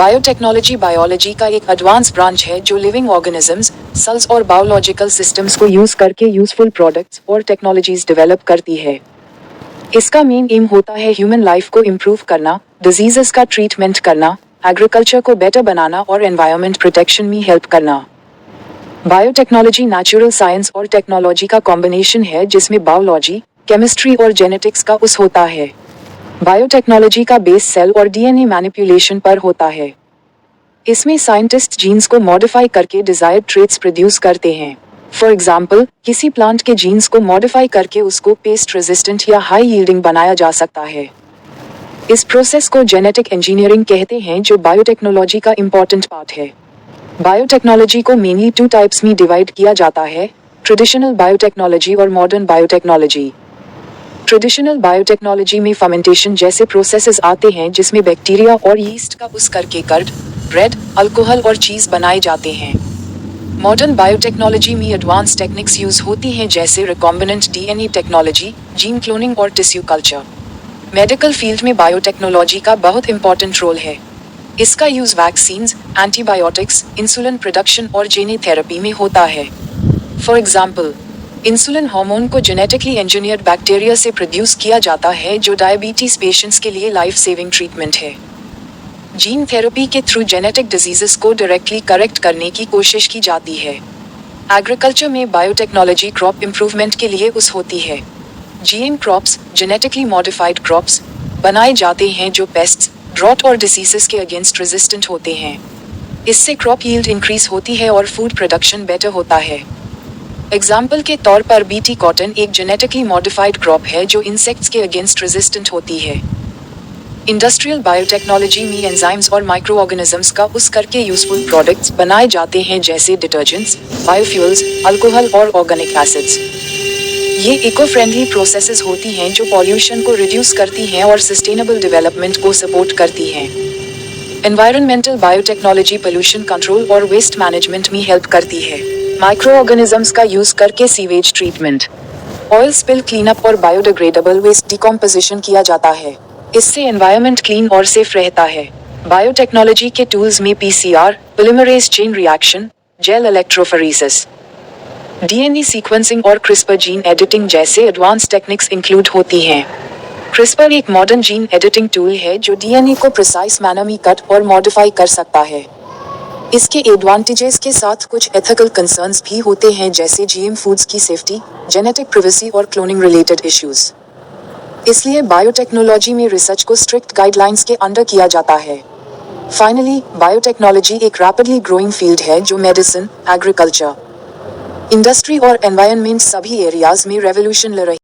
Biotechnology biology का एक advance branch है जो लिविंग ऑर्गेनिजम्स, सेल्स और बायोलॉजिकल सिस्टम्स को यूज करके यूजफुल प्रोडक्ट्स और टेक्नोलॉजीज डेवलप करती है। इसका मेन एम होता है ह्यूमन लाइफ को इम्प्रूव करना, डिजीजेस का ट्रीटमेंट करना, एग्रीकल्चर को बेटर बनाना और एनवायरनमेंट प्रोटेक्शन में हेल्प करना। बायोटेक्नोलॉजी नेचुरल साइंस और टेक्नोलॉजी का कॉम्बिनेशन है जिसमें बायोलॉजी, केमिस्ट्री और जेनेटिक्स का उस होता है। बायोटेक्नोलॉजी का बेस सेल और डीएनए मैनिपुलेशन पर होता है। इसमें साइंटिस्ट जीन्स को मॉडिफाई करके डिजायर्ड ट्रेट्स प्रोड्यूस करते हैं। फॉर एग्जाम्पल, किसी प्लांट के जीन्स को मॉडिफाई करके उसको पेस्ट रेजिस्टेंट या हाई यील्डिंग बनाया जा सकता है। इस प्रोसेस को जेनेटिक इंजीनियरिंग कहते हैं जो बायोटेक्नोलॉजी का इम्पोर्टेंट पार्ट है। बायोटेक्नोलॉजी को मेनली 2 टाइप्स में डिवाइड किया जाता है, ट्रेडिशनल बायोटेक्नोलॉजी और मॉडर्न बायोटेक्नोलॉजी। ट्रेडिशनल बायोटेक्नोलॉजी में फर्मेंटेशन जैसे प्रोसेसेस आते हैं जिसमें बैक्टीरिया और यीस्ट का उस करके कर्ड, ब्रेड, अल्कोहल और चीज बनाए जाते हैं। मॉडर्न बायोटेक्नोलॉजी में एडवांस टेक्निक्स यूज होती हैं जैसे recombinant DNA technology, gene cloning और टिश्यू कल्चर। मेडिकल फील्ड में बायोटेक्नोलॉजी का बहुत इंपॉर्टेंट रोल है। इसका use vaccines, antibiotics, insulin production और जीन थेरेपी में होता है। फॉर एग्जाम्पल, इंसुलिन हार्मोन को जेनेटिकली इंजीनियर्ड बैक्टीरिया से प्रोड्यूस किया जाता है जो डायबिटीज पेशेंट्स के लिए लाइफ सेविंग ट्रीटमेंट है। जीन थेरेपी के थ्रू जेनेटिक डिजीजेस को डायरेक्टली करेक्ट करने की कोशिश की जाती है। एग्रीकल्चर में बायोटेक्नोलॉजी क्रॉप इंप्रूवमेंट के लिए उस होती है। GM crops, genetically modified crops, बनाए जाते हैं जो पेस्ट्स, ड्रॉट और डिसीजेस के अगेंस्ट रेजिस्टेंट होते हैं। इससे क्रॉप यील्ड इंक्रीज होती है और फूड प्रोडक्शन बेटर होता है। एग्जाम्पल के तौर पर बीटी कॉटन एक जेनेटिकली मॉडिफाइड क्रॉप है जो इंसेक्ट्स के अगेंस्ट रेजिस्टेंट होती है। इंडस्ट्रियल बायोटेक्नोलॉजी में एंजाइम्स और माइक्रो ऑर्गेनिजम्स का उस करके यूजफुल प्रोडक्ट्स बनाए जाते हैं जैसे डिटर्जेंट्स, बायोफ्यूल्स, अल्कोहल और ऑर्गेनिक एसिड्स। ये इको फ्रेंडली प्रोसेसेस होती हैं जो पॉल्यूशन को रिड्यूस करती हैं और सस्टेनेबल डेवलपमेंट को सपोर्ट करती हैं। एनवायरमेंटल बायोटेक्नोलॉजी पोल्यूशन कंट्रोल और वेस्ट मैनेजमेंट में हेल्प करती है। माइक्रो ऑर्गेनिजम्स का यूज करके sewage treatment, oil spill cleanup और बायोडिग्रेडेबल वेस्ट डिकम्पोजिशन किया जाता है। इससे एनवायरनमेंट क्लीन और सेफ रहता है। बायोटेक्नोलॉजी के टूल्स में PCR, polymerase chain reaction, gel electrophoresis, DNA sequencing और क्रिस्पर जीन एडिटिंग जैसे एडवांस टेक्निक्स इंक्लूड होती हैं। क्रिस्पर एक मॉडर्न जीन एडिटिंग टूल है जो डीएनए को प्रिसाइज मैनर में कट और मॉडिफाई कर सकता है। इसके एडवांटेजेस के साथ कुछ एथिकल कंसर्न्स भी होते हैं जैसे जीएम फूड्स की सेफ्टी, जेनेटिक प्राइवेसी और क्लोनिंग रिलेटेड इश्यूज। इसलिए बायोटेक्नोलॉजी में रिसर्च को स्ट्रिक्ट गाइडलाइंस के अंडर किया जाता है। फाइनली, बायोटेक्नोलॉजी एक रैपिडली ग्रोइंग फील्ड है जो मेडिसिन, एग्रीकल्चर, इंडस्ट्री और एनवायरनमेंट सभी एरियाज में रेवोल्यूशन ला रही है।